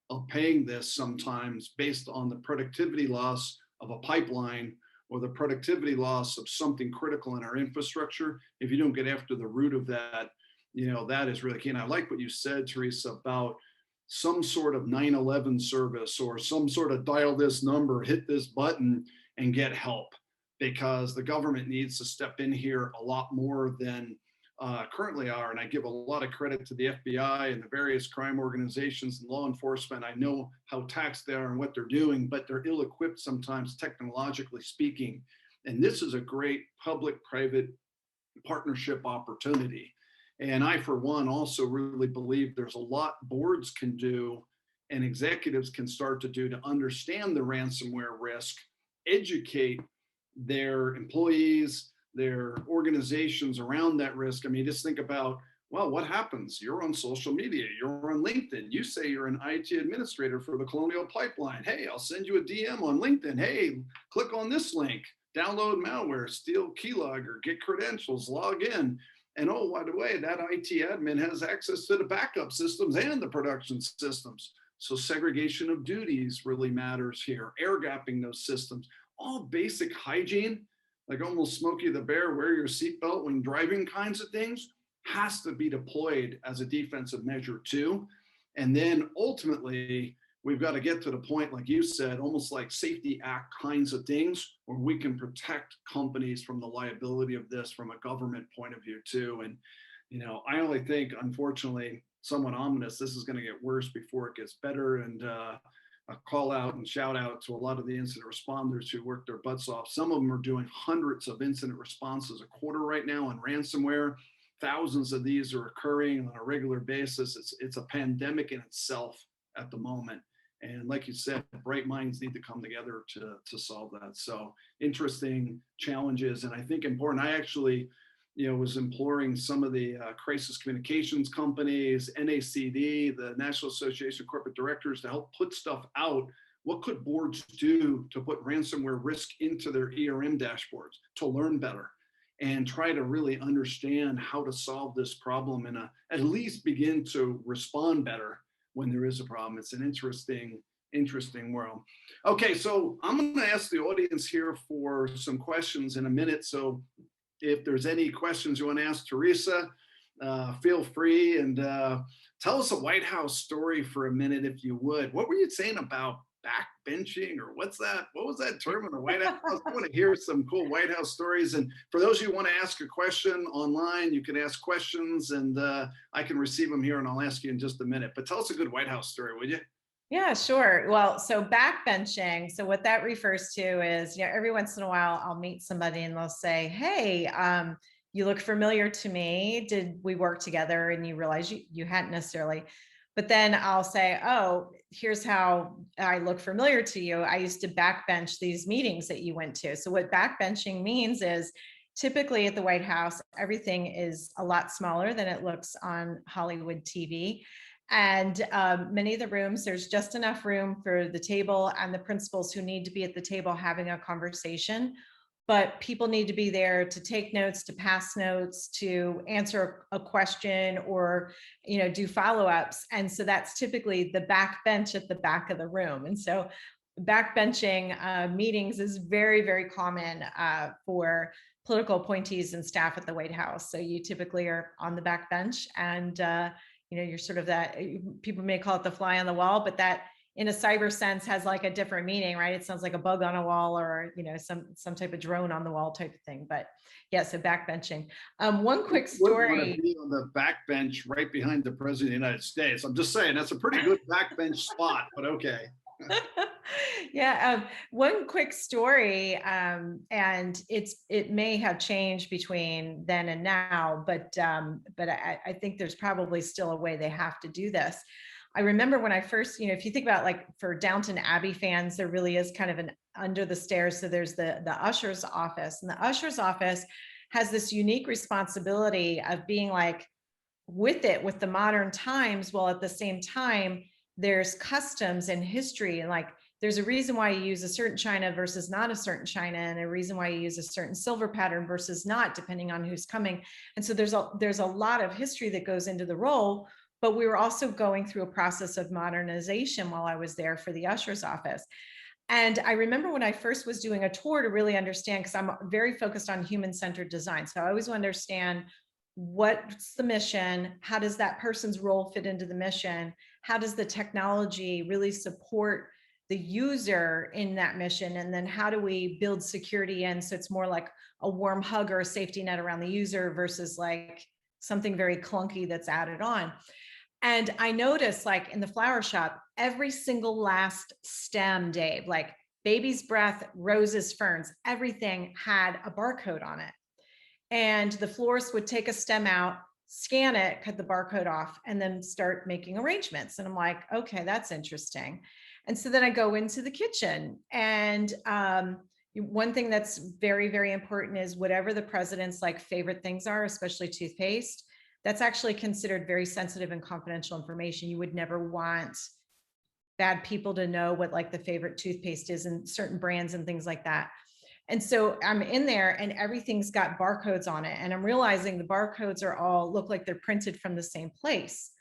of paying this sometimes based on the productivity loss of a pipeline or the productivity loss of something critical in our infrastructure? If you don't get after the root of that, that is really key. And I like what you said, Theresa, about some sort of 911 service or some sort of dial this number, hit this button and get help, because the government needs to step in here a lot more than currently are. And I give a lot of credit to the FBI and the various crime organizations and law enforcement. I know how taxed they are and what they're doing, but they're ill-equipped sometimes, technologically speaking. And this is a great public-private partnership opportunity. And I, for one, also really believe there's a lot boards can do and executives can start to do to understand the ransomware risk, educate their employees, their organizations around that risk. I mean, just think about, well, what happens? You're on social media, you're on LinkedIn, you say you're an IT administrator for the Colonial Pipeline. Hey, I'll send you a DM on LinkedIn. Hey, click on this link, download malware, steal keylogger, get credentials, log in. And oh, by the way, that IT admin has access to the backup systems and the production systems. So segregation of duties really matters here, air gapping those systems, all basic hygiene. like almost Smokey the Bear, wear your seatbelt when driving kinds of things, has to be deployed as a defensive measure too. And then ultimately, we've got to get to the point, like you said, almost like Safety Act kinds of things, where we can protect companies from the liability of this from a government point of view too. And, I only think, unfortunately, somewhat ominous, this is going to get worse before it gets better. And a call out and shout out to a lot of the incident responders who work their butts off. Some of them are doing hundreds of incident responses a quarter right now on ransomware. Thousands of these are occurring on a regular basis. It's a pandemic in itself at the moment. And like you said, bright minds need to come together to solve that. So interesting challenges, and I think important. I actually, was imploring some of the crisis communications companies, NACD, the National Association of Corporate Directors, to help put stuff out. What could boards do to put ransomware risk into their ERM dashboards to learn better and try to really understand how to solve this problem and at least begin to respond better when there is a problem? It's an interesting world. Okay, so I'm going to ask the audience here for some questions in a minute. So if there's any questions you want to ask Theresa, feel free, and tell us a White House story for a minute, if you would. What were you saying about backbenching, or what's that? What was that term in the White House? I want to hear some cool White House stories. And for those of you who want to ask a question online, you can ask questions, and I can receive them here, and I'll ask you in just a minute. But tell us a good White House story, would you? Yeah, sure. Well, so backbenching. So what that refers to is, every once in a while I'll meet somebody and they'll say, "Hey, you look familiar to me. Did we work together?" And you realize you hadn't necessarily. But then I'll say, "Oh, here's how I look familiar to you. I used to backbench these meetings that you went to." So what backbenching means is, typically at the White House, everything is a lot smaller than it looks on Hollywood TV. And many of the rooms, there's just enough room for the table and the principals who need to be at the table having a conversation. But people need to be there to take notes, to pass notes, to answer a question, or do follow-ups. And so that's typically the back bench at the back of the room. And so backbenching meetings is very, very common for political appointees and staff at the White House. So you typically are on the back bench, and you're sort of that, people may call it the fly on the wall, but that in a cyber sense has like a different meaning, right? It sounds like a bug on a wall, or, some type of drone on the wall type of thing. But yeah, so backbenching. One quick story. Want to be on the backbench right behind the President of the United States. I'm just saying that's a pretty good backbench spot, but okay. Yeah, one quick story, and it may have changed between then and now, but I think there's probably still a way they have to do this. I remember when I first, if you think about, like, for Downton Abbey fans, there really is kind of an under the stairs. So there's the usher's office, and the usher's office has this unique responsibility of being like with the modern times, while at the same time there's customs and history, and like there's a reason why you use a certain china versus not a certain china, and a reason why you use a certain silver pattern versus not, depending on who's coming. And so there's a lot of history that goes into the role. But we were also going through a process of modernization while I was there for the usher's office. And I remember when I first was doing a tour to really understand, because I'm very focused on human-centered design. So I always want to understand, what's the mission? How does that person's role fit into the mission? How does the technology really support the user in that mission? And then how do we build security in, so it's more like a warm hug or a safety net around the user versus like something very clunky that's added on. And I noticed, like, in the flower shop, every single last stem, Dave, like baby's breath, roses, ferns, everything had a barcode on it. And the florist would take a stem out, scan it, cut the barcode off, and then start making arrangements. And I'm like, okay, that's interesting. And so then I go into the kitchen, and one thing that's very, very important is whatever the president's like favorite things are, especially toothpaste, that's actually considered very sensitive and confidential information. You would never want bad people to know what like the favorite toothpaste is and certain brands and things like that. And so I'm in there and everything's got barcodes on it. And I'm realizing the barcodes are all look like they're printed from the same place.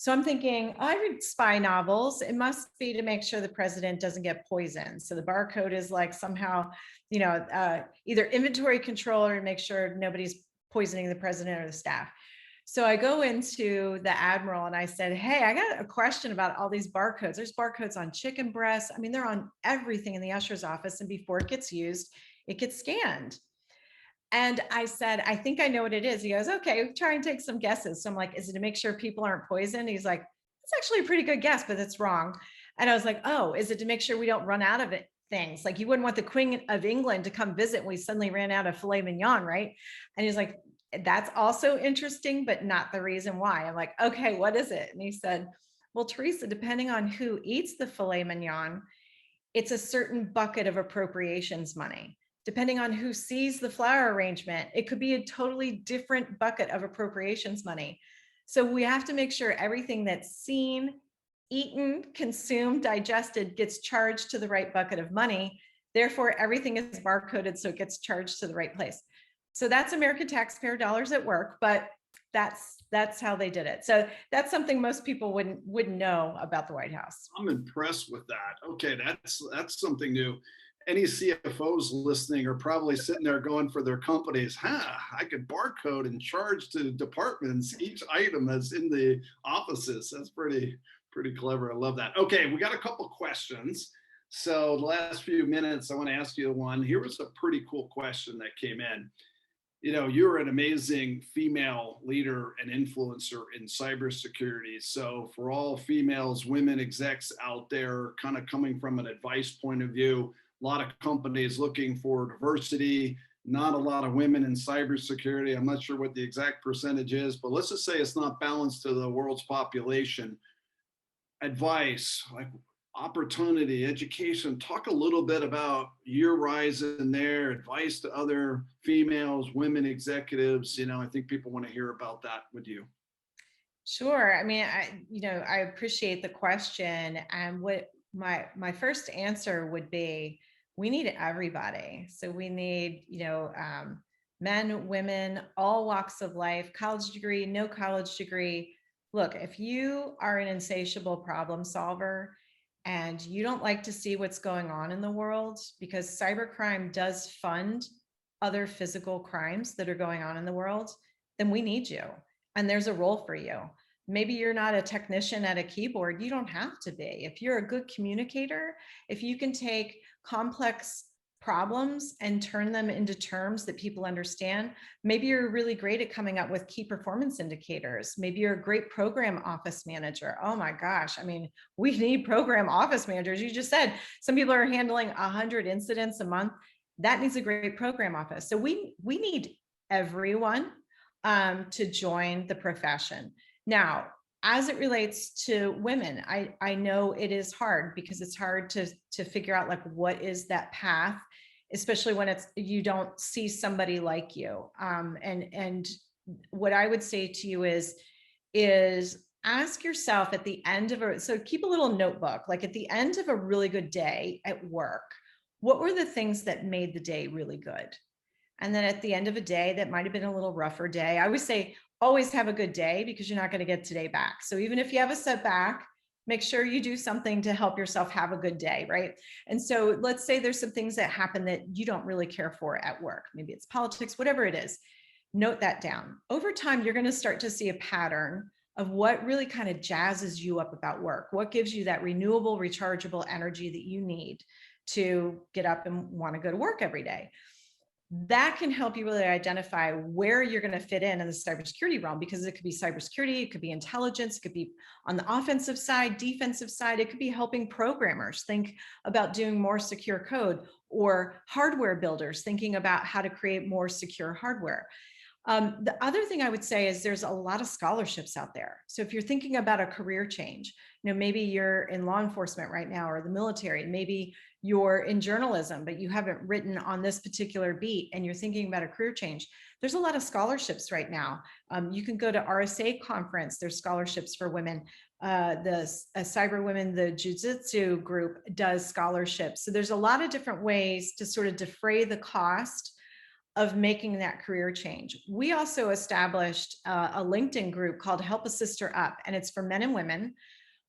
So I'm thinking, I read spy novels. It must be to make sure the president doesn't get poisoned. So the barcode is like somehow, either inventory control or make sure nobody's poisoning the president or the staff. So I go into the admiral and I said, hey, I got a question about all these barcodes. There's barcodes on chicken breasts. I mean, they're on everything in the usher's office. And before it gets used, it gets scanned. And I said, I think I know what it is. He goes, okay, try and take some guesses. So I'm like, is it to make sure people aren't poisoned? He's like, it's actually a pretty good guess, but it's wrong. And I was like, oh, is it to make sure we don't run out of it? Things like you wouldn't want the Queen of England to come visit and we suddenly ran out of filet mignon, right? And he's like, that's also interesting, but not the reason why. I'm like, okay, what is it? And he said, well, Theresa, depending on who eats the filet mignon, it's a certain bucket of appropriations money. Depending on who sees the flower arrangement, it could be a totally different bucket of appropriations money. So we have to make sure everything that's seen, eaten, consumed, digested gets charged to the right bucket of money. Therefore, everything is barcoded so it gets charged to the right place. So that's American taxpayer dollars at work, but that's how they did it. So that's something most people wouldn't know about the White House. I'm impressed with that. Okay, that's something new. Any CFOs listening are probably sitting there going for their companies, I could barcode and charge to departments each item that's in the offices. That's pretty clever. I love that. Okay, we got a couple questions. So the last few minutes, I want to ask you one. Here was a pretty cool question that came in. You're an amazing female leader and influencer in cybersecurity. So for all females, women execs out there, kind of coming from an advice point of view, a lot of companies looking for diversity, not a lot of women in cybersecurity. I'm not sure what the exact percentage is, but let's just say it's not balanced to the world's population. Advice, like opportunity, education. Talk a little bit about your rise in there, advice to other females, women executives. I think people want to hear about that with you. Sure. I mean, I appreciate the question. And what my first answer would be, we need everybody. So we need, men, women, all walks of life, college degree, no college degree. Look, if you are an insatiable problem solver and you don't like to see what's going on in the world, because cybercrime does fund other physical crimes that are going on in the world, then we need you. And there's a role for you. Maybe you're not a technician at a keyboard. You don't have to be. If you're a good communicator, if you can take complex problems and turn them into terms that people understand, maybe you're really great at coming up with key performance indicators. Maybe you're a great program office manager. Oh my gosh. I mean, we need program office managers. You just said some people are handling 100 incidents a month. That needs a great program office. So we need everyone to join the profession. Now, as it relates to women, I know it is hard because it's hard to figure out like what is that path, especially when you don't see somebody like you. And what I would say to you is ask yourself at the end of so keep a little notebook, like at the end of a really good day at work, what were the things that made the day really good? And then at the end of a day that might have been a little rougher day, I would say always have a good day because you're not going to get today back. So even if you have a setback, make sure you do something to help yourself have a good day, right? And so let's say there's some things that happen that you don't really care for at work. Maybe it's politics, whatever it is. Note that down. Over time, you're going to start to see a pattern of what really kind of jazzes you up about work. What gives you that renewable, rechargeable energy that you need to get up and want to go to work every day. That can help you really identify where you're going to fit in the cybersecurity realm, because it could be cybersecurity, it could be intelligence, it could be on the offensive side, defensive side, it could be helping programmers think about doing more secure code, or hardware builders thinking about how to create more secure hardware. The other thing I would say is there's a lot of scholarships out there. So if you're thinking about a career change, maybe you're in law enforcement right now or the military, maybe you're in journalism, but you haven't written on this particular beat and you're thinking about a career change. There's a lot of scholarships right now. You can go to RSA conference. There's scholarships for women. The Cyber Women, the Jiu-Jitsu group does scholarships. So there's a lot of different ways to sort of defray the cost of making that career change. We also established a LinkedIn group called Help a Sister Up, and it's for men and women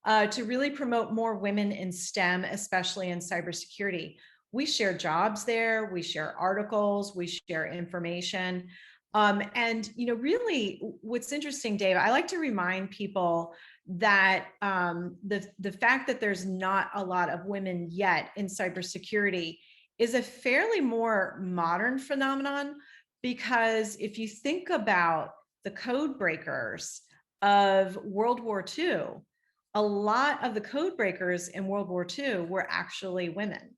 to really promote more women in STEM, especially in cybersecurity. We share jobs there, we share articles, we share information. And really what's interesting, Dave, I like to remind people that the fact that there's not a lot of women yet in cybersecurity is a fairly more modern phenomenon, because if you think about the code breakers of World War II, a lot of the code breakers in World War II were actually women.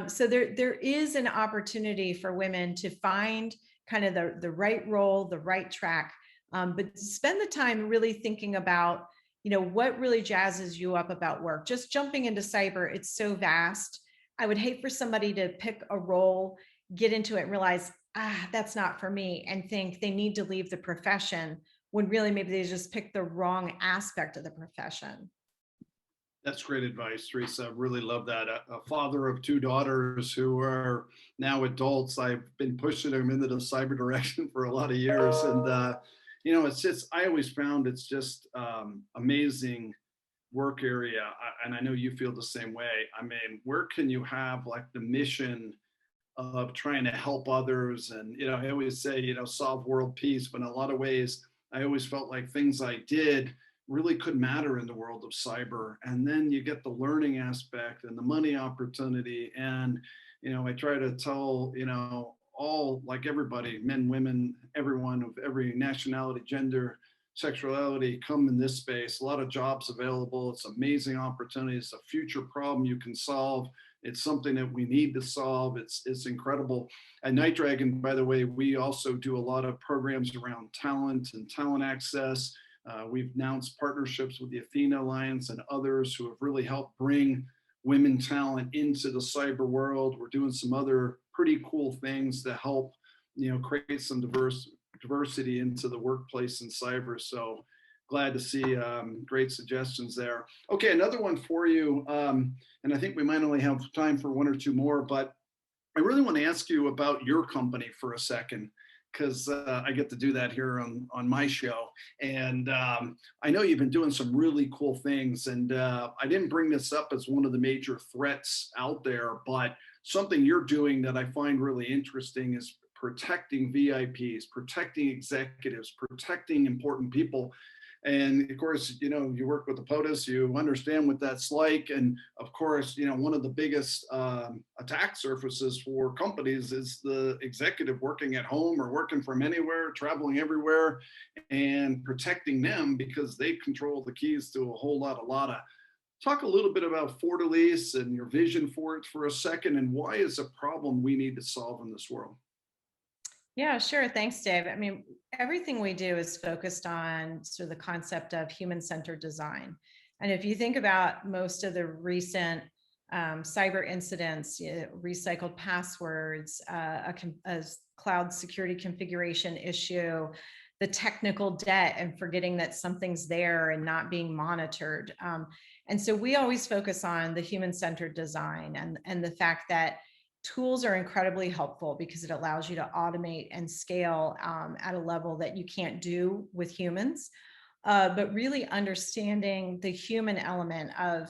So there is an opportunity for women to find kind of the right role, the right track, but spend the time really thinking about, what really jazzes you up about work. Just jumping into cyber, it's so vast. I would hate for somebody to pick a role, get into it and realize, that's not for me, and think they need to leave the profession when really maybe they just picked the wrong aspect of the profession. That's great advice, Theresa. I really love that. A father of two daughters who are now adults. I've been pushing them into the cyber direction for a lot of years. And, it's just, I always found it's just amazing work area. And I know you feel the same way. I mean, where can you have like the mission of trying to help others? And, I always say, solve world peace, but in a lot of ways, I always felt like things I did really could matter in the world of cyber. And then you get the learning aspect and the money opportunity. And, I try to tell, all, like everybody, men, women, everyone of every nationality, gender, sexuality, come in this space. A lot of jobs available. It's amazing opportunity. It's a future problem you can solve. It's something that we need to solve. It's incredible. At NightDragon, by the way, we also do a lot of programs around talent and talent access. We've announced partnerships with the Athena Alliance and others who have really helped bring women talent into the cyber world. We're doing some other pretty cool things to help, create some diversity into the workplace in cyber. So glad to see great suggestions there. Okay, another one for you. And I think we might only have time for one or two more, but I really want to ask you about your company for a second, because I get to do that here on my show. And I know you've been doing some really cool things. And I didn't bring this up as one of the major threats out there, but something you're doing that I find really interesting is protecting VIPs, protecting executives, protecting important people. And of course, you work with the POTUS, you understand what that's like. And of course, one of the biggest attack surfaces for companies is the executive working at home or working from anywhere, traveling everywhere, and protecting them because they control the keys to a whole lot of LADA. Talk a little bit about Fortalice and your vision for it for a second, and why is a problem we need to solve in this world? Yeah, sure. Thanks, Dave. I mean, everything we do is focused on sort of the concept of human-centered design. And if you think about most of the recent cyber incidents, recycled passwords, a cloud security configuration issue, the technical debt and forgetting that something's there and not being monitored. And so we always focus on the human-centered design and the fact that tools are incredibly helpful because it allows you to automate and scale at a level that you can't do with humans. But really understanding the human element of,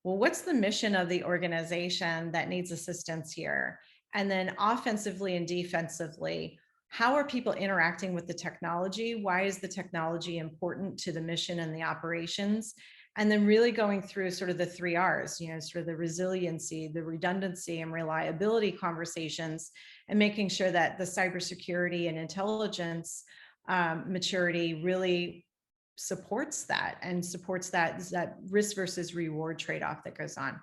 well, what's the mission of the organization that needs assistance here? And then offensively and defensively, how are people interacting with the technology? Why is the technology important to the mission and the operations? And then really going through sort of the 3 R's, sort of the resiliency, the redundancy and reliability conversations, and making sure that the cybersecurity and intelligence maturity really supports that and supports that risk versus reward trade-off that goes on.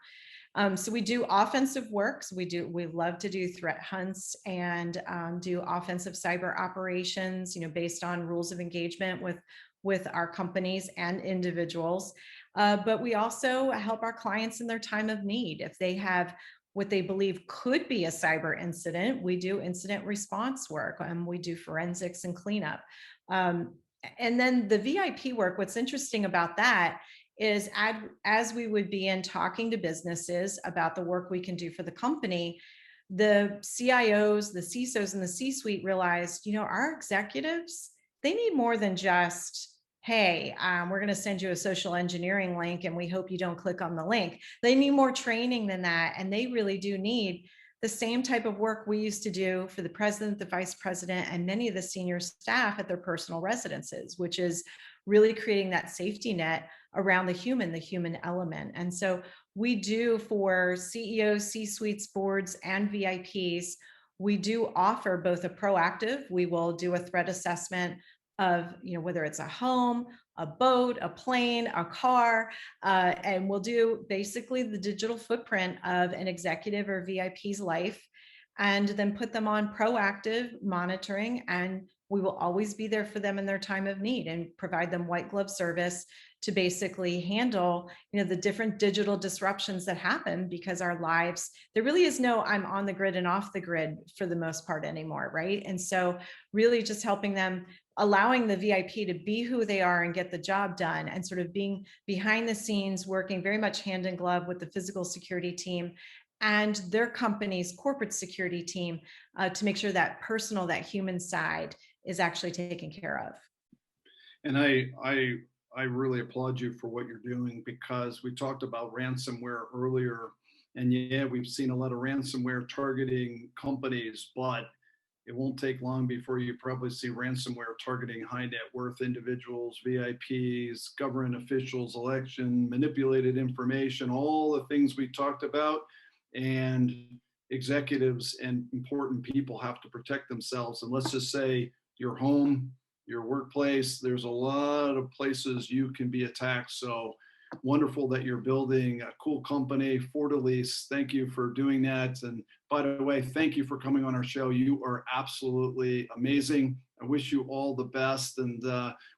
So we do offensive work. So we love to do threat hunts and do offensive cyber operations, based on rules of engagement with our companies and individuals. But we also help our clients in their time of need. If they have what they believe could be a cyber incident, we do incident response work and we do forensics and cleanup. And then the VIP work, what's interesting about that is as we would be in talking to businesses about the work we can do for the company, the CIOs, the CISOs, and the C-suite realized, our executives, they need more than just, hey, we're going to send you a social engineering link and we hope you don't click on the link. They need more training than that. And they really do need the same type of work we used to do for the president, the vice president, and many of the senior staff at their personal residences, which is really creating that safety net around the human element. And so we do, for CEOs, C-suites, boards, and VIPs, we do offer both a proactive, we will do a threat assessment of, whether it's a home, a boat, a plane, a car, and we'll do basically the digital footprint of an executive or VIP's life, and then put them on proactive monitoring. And we will always be there for them in their time of need and provide them white glove service to basically handle, the different digital disruptions that happen, because our lives, there really is no I'm on the grid and off the grid for the most part anymore, right? And so really just helping them, allowing the VIP to be who they are and get the job done, and sort of being behind the scenes, working very much hand in glove with the physical security team and their company's corporate security team, to make sure that personal, that human side is actually taken care of. And I really applaud you for what you're doing, because we talked about ransomware earlier, and yeah, we've seen a lot of ransomware targeting companies, but it won't take long before you probably see ransomware targeting high net worth individuals, VIPs, government officials, election, manipulated information, all the things we talked about. And executives and important people have to protect themselves. And let's just say your home, your workplace, there's a lot of places you can be attacked. So wonderful that you're building a cool company. Fortalice, thank you for doing that. And by the way, thank you for coming on our show. You are absolutely amazing. I wish you all the best. And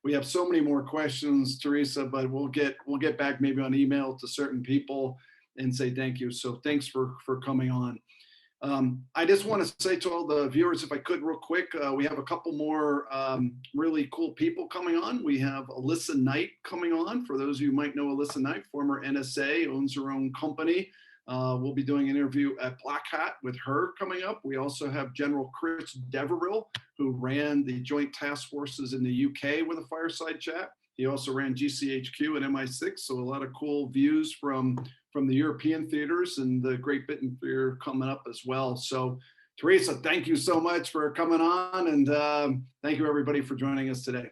we have so many more questions, Theresa, but we'll get back maybe on email to certain people and say thank you. So thanks for coming on. I just want to say to all the viewers, if I could real quick, we have a couple more really cool people coming on. We have Alyssa Knight coming on. For those of you who might know Alyssa Knight, former NSA, owns her own company. We'll be doing an interview at Black Hat with her coming up. We also have General Chris Deverill, who ran the Joint Task Forces in the UK with a Fireside Chat. He also ran GCHQ and MI6, so a lot of cool views from the European theaters, and the Great Britain theater coming up as well. So Theresa, thank you so much for coming on, and thank you everybody for joining us today.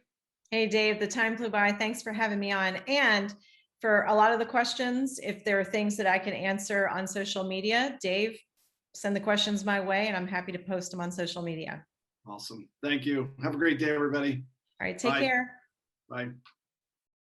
Hey Dave, the time flew by. Thanks for having me on. And for a lot of the questions, if there are things that I can answer on social media, Dave, send the questions my way and I'm happy to post them on social media. Awesome. Thank you. Have a great day, everybody. All right, take care. Bye.